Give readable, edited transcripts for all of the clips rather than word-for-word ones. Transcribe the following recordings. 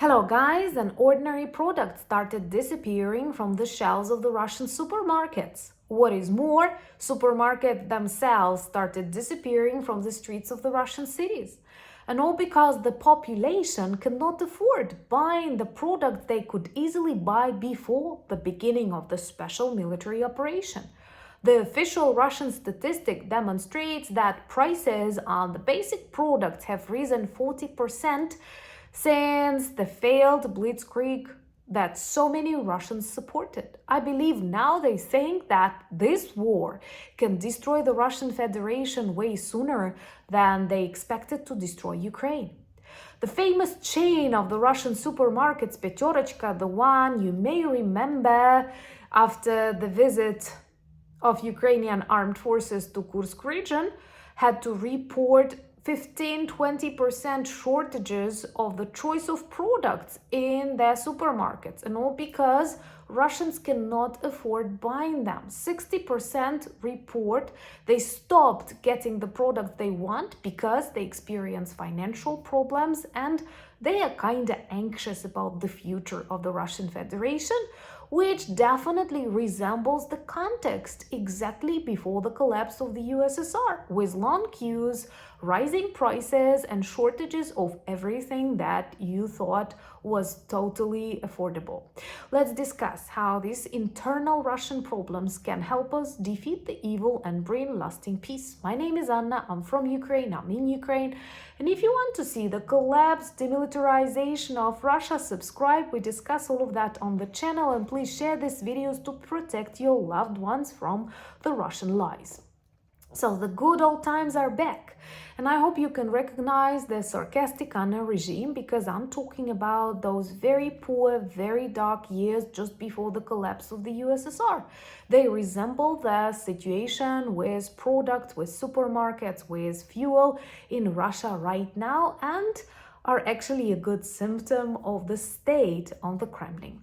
Hello guys, an ordinary product started disappearing from the shelves of the Russian supermarkets. What is more, supermarkets themselves started disappearing from the streets of the Russian cities. And all because the population cannot afford buying the product they could easily buy before the beginning of the special military operation. The official Russian statistic demonstrates that prices on the basic products have risen 40% since the failed blitzkrieg that so many Russians supported. I believe now they think that this war can destroy the Russian Federation way sooner than they expected to destroy Ukraine. The famous chain of the Russian supermarkets, Peterочка, the one you may remember after the visit of Ukrainian armed forces to Kursk region, had to report 15-20% shortages of the choice of products in their supermarkets, and all because Russians cannot afford buying them. 60% report they stopped getting the product they want because they experience financial problems and they are kind of anxious about the future of the Russian Federation, which definitely resembles the context exactly before the collapse of the USSR, with long queues, rising prices, and shortages of everything that you thought was totally affordable. Let's discuss how these internal Russian problems can help us defeat the evil and bring lasting peace. My name is Anna, I'm from Ukraine, I'm in Ukraine, and if you want to see the collapse, demilitarization of Russia, subscribe. We discuss all of that on the channel, and please share these videos to protect your loved ones from the Russian lies. So the good old times are back, and I hope you can recognize the sarcastic Anna regime, because I'm talking about those very poor, very dark years just before the collapse of the USSR. They resemble the situation with products, with supermarkets, with fuel in Russia right now, and are actually a good symptom of the state of the Kremlin.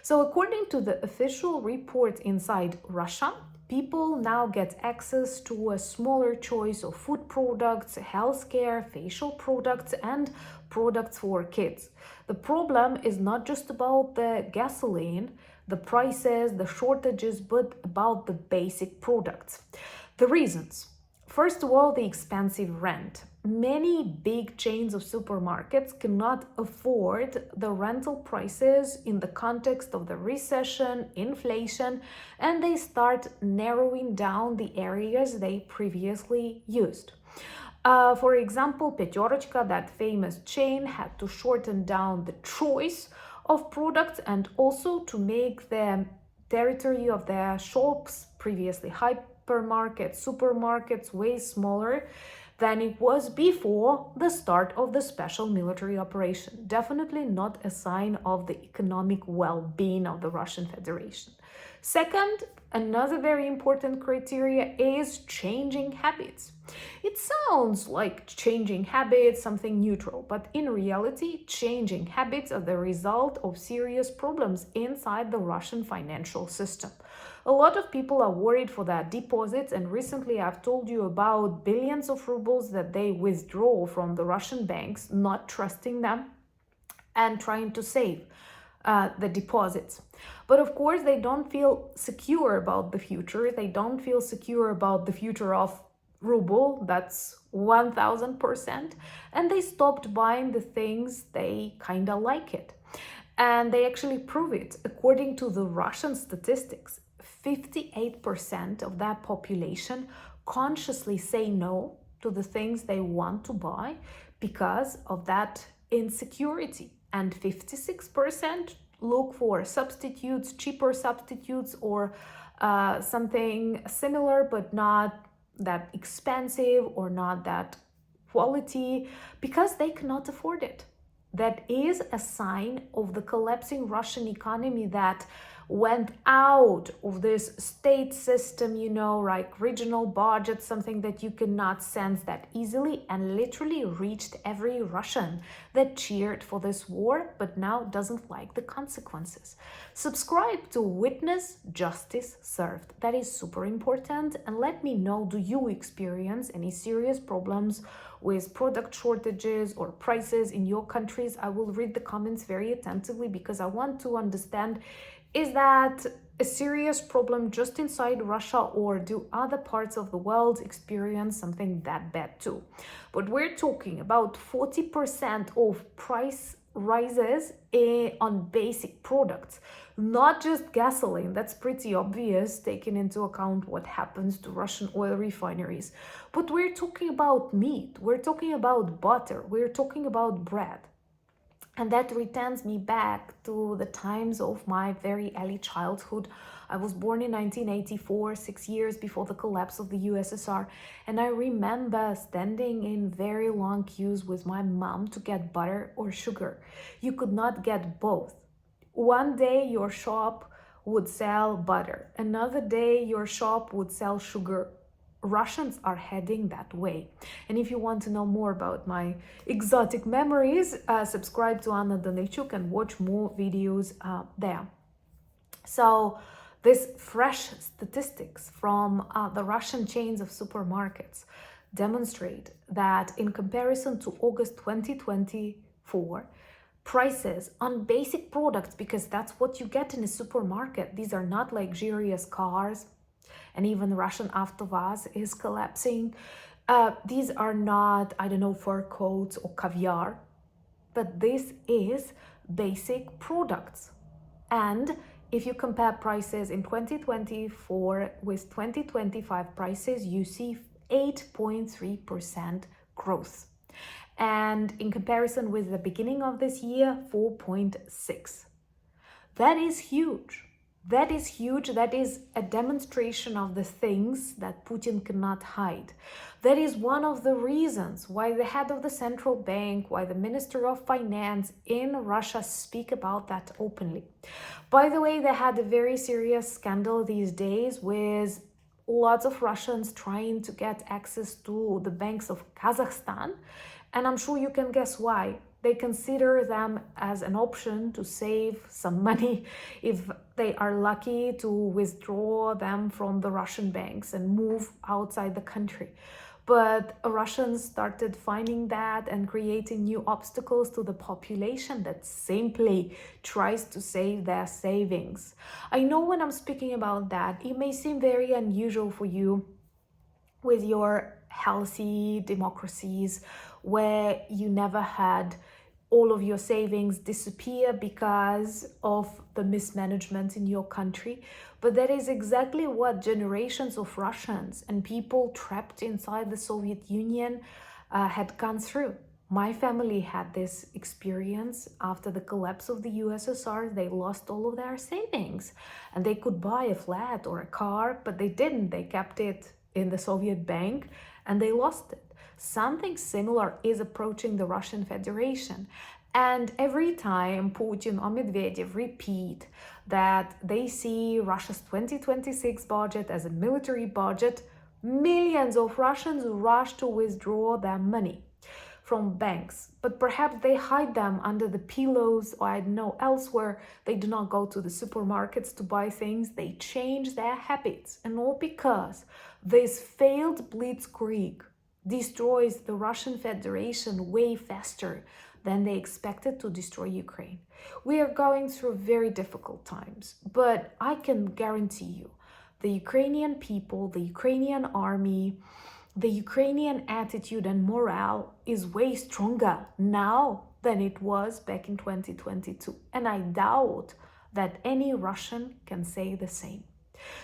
So according to the official report inside Russia, people now get access to a smaller choice of food products, healthcare, facial products, and products for kids. The problem is not just about the gasoline, the prices, the shortages, but about the basic products. The reasons. First of all, the expensive rent. Many big chains of supermarkets cannot afford the rental prices in the context of the recession, inflation, and they start narrowing down the areas they previously used. For example, Peterочка, that famous chain, had to shorten down the choice of products and also to make the territory of their shops, previously hypermarkets, supermarkets, way smaller than it was before the start of the special military operation. Definitely not a sign of the economic well-being of the Russian Federation. Second, another very important criteria is changing habits. It sounds like changing habits, something neutral, but in reality, changing habits are the result of serious problems inside the Russian financial system. A lot of people are worried for their deposits, and recently I've told you about billions of rubles that they withdraw from the Russian banks, not trusting them and trying to save the deposits. But of course, they don't feel secure about the future. They don't feel secure about the future of ruble, that's 1000%, and they stopped buying the things they kind of like it. And they actually prove it. According to the Russian statistics, 58% of that population consciously say no to the things they want to buy because of that insecurity. And 56% look for substitutes, cheaper substitutes, or something similar but not that expensive or not that quality, because they cannot afford it. That is a sign of the collapsing Russian economy that went out of this state system, like regional budget, something that you cannot sense that easily, and literally reached every Russian that cheered for this war, but now doesn't like the consequences. Subscribe to witness justice served. That is super important. And let me know, do you experience any serious problems with product shortages or prices in your countries. I will read the comments very attentively because I want to understand, is that a serious problem just inside Russia, or do other parts of the world experience something that bad too? But we're talking about 40% of price rises on basic products, not just gasoline. That's pretty obvious, taking into account what happens to Russian oil refineries. But we're talking about meat, we're talking about butter, we're talking about bread. And that returns me back to the times of my very early childhood. I was born in 1984, 6 years before the collapse of the USSR. And I remember standing in very long queues with my mom to get butter or sugar. You could not get both. One day your shop would sell butter. Another day your shop would sell sugar. Russians are heading that way. And if you want to know more about my exotic memories, subscribe to Anna Danilchuk and watch more videos there. So this fresh statistics from the Russian chains of supermarkets demonstrate that in comparison to August 2024, prices on basic products, because that's what you get in a supermarket, these are not luxurious cars, and even Russian Avtovaz is collapsing. These are not, I don't know, fur coats or caviar, but this is basic products. And if you compare prices in 2024 with 2025 prices, you see 8.3% growth. And in comparison with the beginning of this year, 4.6%. That is huge. That is huge. That is a demonstration of the things that Putin cannot hide. That is one of the reasons why the head of the central bank, why the Minister of Finance in Russia speak about that openly. By the way, they had a very serious scandal these days with lots of Russians trying to get access to the banks of Kazakhstan. And I'm sure you can guess why. They consider them as an option to save some money if they are lucky to withdraw them from the Russian banks and move outside the country. But Russians started finding that and creating new obstacles to the population that simply tries to save their savings. I know when I'm speaking about that, it may seem very unusual for you with your healthy democracies where you never had all of your savings disappear because of the mismanagement in your country. But that is exactly what generations of Russians and people trapped inside the Soviet Union had gone through. My family had this experience after the collapse of the USSR. They lost all of their savings and they could buy a flat or a car, but they didn't. They kept it in the Soviet bank and they lost it. Something similar is approaching the Russian Federation. And every time Putin or Medvedev repeat that they see Russia's 2026 budget as a military budget, millions of Russians rush to withdraw their money from banks. But perhaps they hide them under the pillows or I don't know, elsewhere. They do not go to the supermarkets to buy things. They change their habits. And all because this failed blitzkrieg destroys the Russian Federation way faster than they expected to destroy Ukraine. We are going through very difficult times, but I can guarantee you the Ukrainian people, the Ukrainian army, the Ukrainian attitude and morale is way stronger now than it was back in 2022. And I doubt that any Russian can say the same.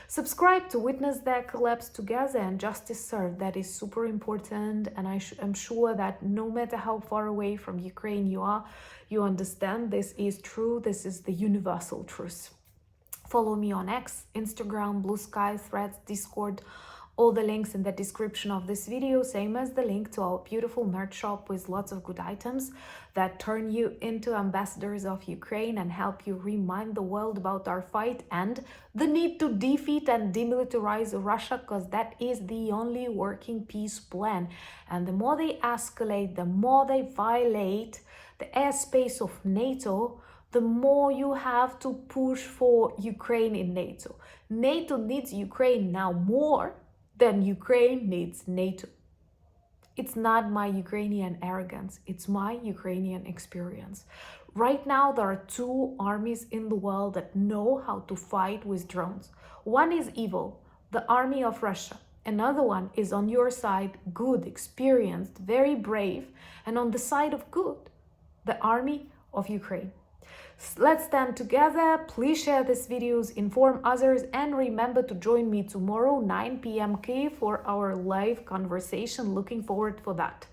Subscribe to witness their collapse together and justice served. That is super important, and I'm sure that no matter how far away from Ukraine you are, you understand this is true. This is the universal truth. Follow me on X, Instagram, Blue Sky, Threads, Discord. All the links in the description of this video, same as the link to our beautiful merch shop with lots of good items that turn you into ambassadors of Ukraine and help you remind the world about our fight and the need to defeat and demilitarize Russia, because that is the only working peace plan. And the more they escalate, the more they violate the airspace of NATO, the more you have to push for Ukraine in NATO. NATO needs Ukraine now more than Ukraine needs NATO. It's not my Ukrainian arrogance, it's my Ukrainian experience. Right now, there are two armies in the world that know how to fight with drones. One is evil, the army of Russia. Another one is on your side, good, experienced, very brave, and on the side of good, the army of Ukraine. Let's stand together. Please share these videos, inform others, and remember to join me tomorrow 9 p.m. Kyiv for our live conversation. Looking forward for that.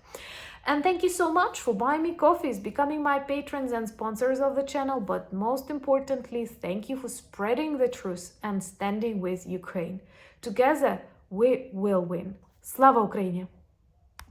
And thank you so much for buying me coffees, becoming my patrons and sponsors of the channel, but most importantly, thank you for spreading the truth and standing with Ukraine. Together, we will win. Slava Ukraini!